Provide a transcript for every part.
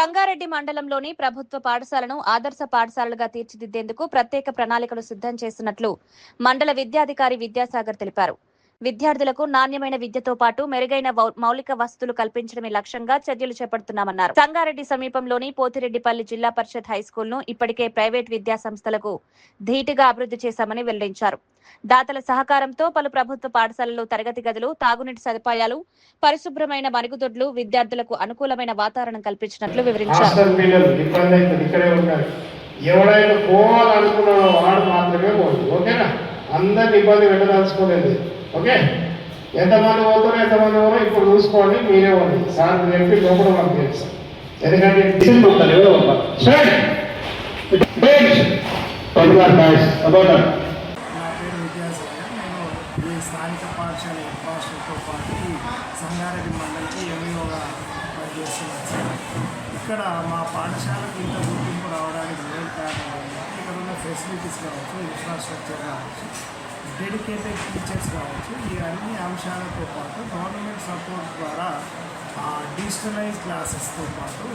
సంగారెడ్డి మండలంలోని ప్రభుత్వ పాఠశాలను ఆదర్శ పాఠశాలలుగా తీర్చిదిద్దేందుకు ప్రత్యేక ప్రణాళికలు సిద్ధం చేస్తున్నట్లు మండల విద్యాధికారి విద్యాసాగర్ తెలిపారు. విద్యార్థులకు నాణ్యమైన విద్యతో పాటు మెరుగైన మౌలిక వసతులు కల్పించడమే లక్ష్యంగా చర్యలు చేపడుతున్నామన్నారు. సంగారెడ్డి సమీపంలోని పోతిరెడ్డిపల్లి జిల్లా పరిషత్ హైస్కూల్ను ఇప్పటికే ప్రైవేట్ విద్యా సంస్థలకు ధీటుగా అభివృద్ధి చేశామని వెల్లడించారు. దాతల సహకారంతో పలు ప్రభుత్వ పాఠశాలల్లో తరగతి గదులు, తాగునీటి సదుపాయాలు, పరిశుభ్రమైన మరుగుదొడ్లు, విద్యార్థులకు అనుకూలమైన వాతావరణం కల్పించినట్లు వివరించారు. ఎవరైనా పోవాలనుకున్నాడో వాడు మాత్రమే పోదు. ఓకేనా? అందరిని ఇబ్బంది పెట్టదలుచుకోలేదు. ఓకే, ఎంతమంది పోతారో ఎంతమంది పోరో ఇప్పుడు చూసుకోండి, మీరే పోండి. సార్ చెప్పి లోపల మాకు తెలుసు. ఎందుకంటే ఈ స్థానిక పాఠశాల పాఠశాలతో పాటు సంగారెడ్డి మండలికి ఎంఈఓగా పనిచేస్తున్నాను సార్. ఇక్కడ మా పాఠశాలకు ఇంత గుర్తింపు రావడానికి మెయిన్ కారణం ఏంటంటే ఇక్కడ ఉన్న ఫెసిలిటీస్ కావచ్చు, ఇన్ఫ్రాస్ట్రక్చర్ కావచ్చు, డెడికేటెడ్ టీచర్స్ కావచ్చు, ఈ అన్ని అంశాలతో పాటు గవర్నమెంట్ సపోర్ట్ ద్వారా డిజిటలైజ్ క్లాసెస్తో పాటు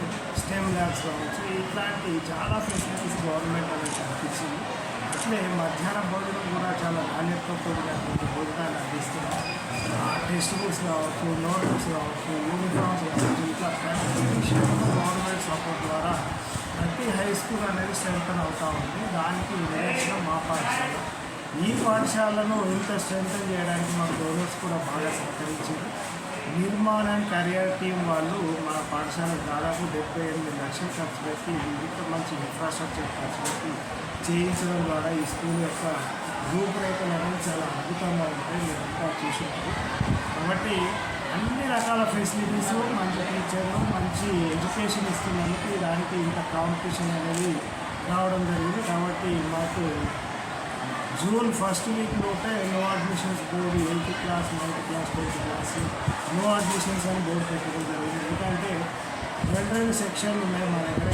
స్టెమ్ ల్యాబ్స్ కావచ్చు, ఇట్లాంటి చాలా ఫెసిలిటీస్ గవర్నమెంట్ అనేది కల్పించింది. అట్లే మధ్యాహ్న భోజనం కూడా చాలా నాణ్యతతో కూడినటువంటి భోజనాన్ని అందిస్తున్నాం. టెక్స్ట్ బుక్స్ కావచ్చు, నోట్ బుక్స్ కావచ్చు, యూనిఫామ్స్ కావచ్చు, ఇట్లా ప్రతి విషయంలో గవర్నమెంట్ సపోర్ట్ ద్వారా ప్రతి హై స్కూల్ అనేది స్ట్రెంథన్ అవుతూ ఉంది. దానికి నిదర్శనం మా పాఠశాల. ఈ పాఠశాలను ఇంత స్ట్రెంథన్ చేయడానికి మా డోనర్స్ కూడా బాగా సహకరించారు. నిర్మాణం కెరియర్ టీం వాళ్ళు మన పాఠశాలకు దాదాపు 78 లక్షలు ఖర్చు పెట్టి ఇంత మంచి ఇన్ఫ్రాస్ట్రక్చర్ ఖర్చు పెట్టి చేయించడం ద్వారా ఈ స్కూల్ యొక్క రూపురేఖలు అనేది చాలా అద్భుతంగా ఉంటాయి. మీరంతా చూసినప్పుడు కాబట్టి అన్ని రకాల ఫెసిలిటీస్, మంచి టీచర్లు, మంచి ఎడ్యుకేషన్ ఇస్తున్నందుకు దానికి ఇంత కాంపిటీషన్ అనేది రావడం జరిగింది. కాబట్టి మాకు జూన్ ఫస్ట్ వీక్లోపే no admissions board 8th class, 9th class, 10th class no admissions అని బోర్డు పెట్టడం జరిగింది. ఎందుకంటే 2 సెక్షన్లు ఉన్నాయి మా దగ్గర.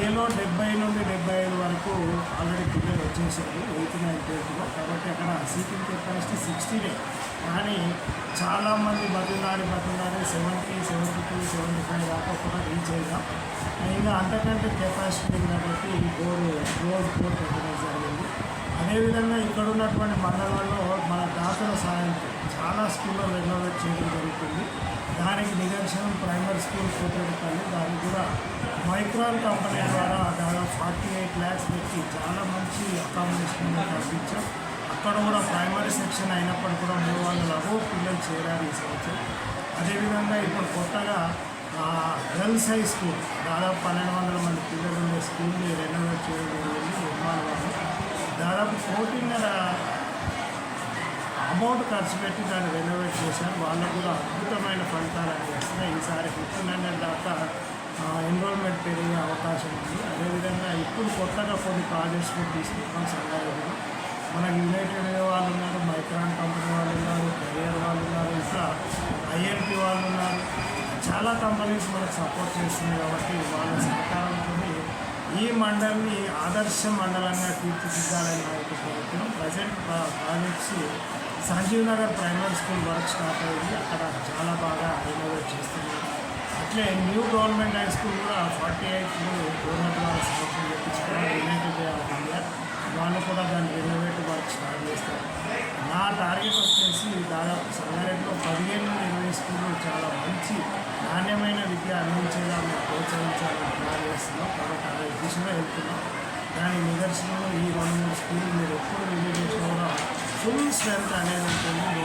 ఏలో 70 నుండి 75 వరకు ఆల్రెడీ పిల్లలు వచ్చేసారు 8th, 9th, 10thలో. కాబట్టి అక్కడ సీటింగ్ కెపాసిటీ 60 కానీ చాలామంది బతులాడి 70, 72, 75 దాకా కూడా రీచ్ అయ్యాం. ఇంకా అంతకంటే కెపాసిటీ ఉన్నటువంటి రోజు బోర్డు పెట్టడం జరిగింది. అదేవిధంగా ఇక్కడ ఉన్నటువంటి మండలాల్లో మన దాతల సాయంతో చాలా స్కూల్లో రెనోవేట్ చేయడం జరుగుతుంది. దానికి నిదర్శనం ప్రైమరీ స్కూల్ పోతిరెడ్డిపల్లి. దానికి కూడా మైక్రాన్ కంపెనీ ద్వారా దాదాపు 48 lakhs పెట్టి చాలా మంచి అకామిడేషన్ కల్పించాం. అక్కడ కూడా ప్రైమరీ సెక్షన్ అయినప్పటికీ కూడా 300 అబోవ్ పిల్లలు చేరారు ఈ సంవత్సరం. అదేవిధంగా ఇప్పుడు కొత్తగా గర్ల్స్ హై స్కూల్ దాదాపు 1200 మంది పిల్లలు ఉండే స్కూల్ని రెనోవేట్ చేయడం జరిగింది. నిర్మాణ వాళ్ళు దాదాపు 14.5 అమౌంట్ ఖర్చు పెట్టి దాన్ని రెనోవేట్ చేశారు. వాళ్ళకు కూడా అద్భుతమైన ఫలితాలు అనేవి వస్తున్నాయి. ఈసారి 1500 దాకా ఎన్రోల్మెంట్ పెరిగే అవకాశం ఉంది. అదేవిధంగా ఇప్పుడు కొత్తగా కొన్ని ప్రాజెక్ట్స్ కూడా తీసుకుంటున్నాం సంగారెడ్డిలో. మనకి యునైటెడ్ వే వాళ్ళు ఉన్నారు, మైక్రాన్ కంపెనీ వాళ్ళు ఉన్నారు, కెరియర్ వాళ్ళు ఉన్నారు, ఇంకా ఐఎన్పి వాళ్ళు ఉన్నారు. చాలా కంపెనీస్ మనకు సపోర్ట్ చేస్తున్నాయి. కాబట్టి వాళ్ళ సహకారంతో ఈ మండలిని ఆదర్శ మండలంగా తీర్చిదిద్దాలని నా యొక్క కోరుతున్నాం. Present projects Sanjeev Nagar primary school work start అయింది. అక్కడ చాలా బాగా రెనోవేట్ చేస్తున్నారు. అట్లే న్యూ గవర్నమెంట్ హై స్కూల్ కూడా 48 గవర్నమెంట్ ద్వారా సంవత్సరం చేయించుకున్నారు. యునైటెడ్ వే ఆఫ్ ఇండియా వాళ్ళు కూడా దాన్ని రెనోవేట్ వర్క్ స్టార్ట్ చేస్తారు. నా టార్గెట్ వచ్చేసి దాదాపు సంగారెడ్డిలో 15 నుండి 20 స్కూళ్ళు చాలా మంచి నాణ్యమైన విద్య అందించేలా మేము ప్రోత్సహించాలని ప్లాన్ చేస్తున్నాం. కాబట్టి అదే దిశగా వెళ్తున్నాం. దాని నిదర్శనంలో ఈ 2-3 స్కూళ్ళు మీరు ఎప్పుడు విజిట్ చేసినా కూడా ఫుల్ స్ట్రెంత్ అనేది ఉంటుంది.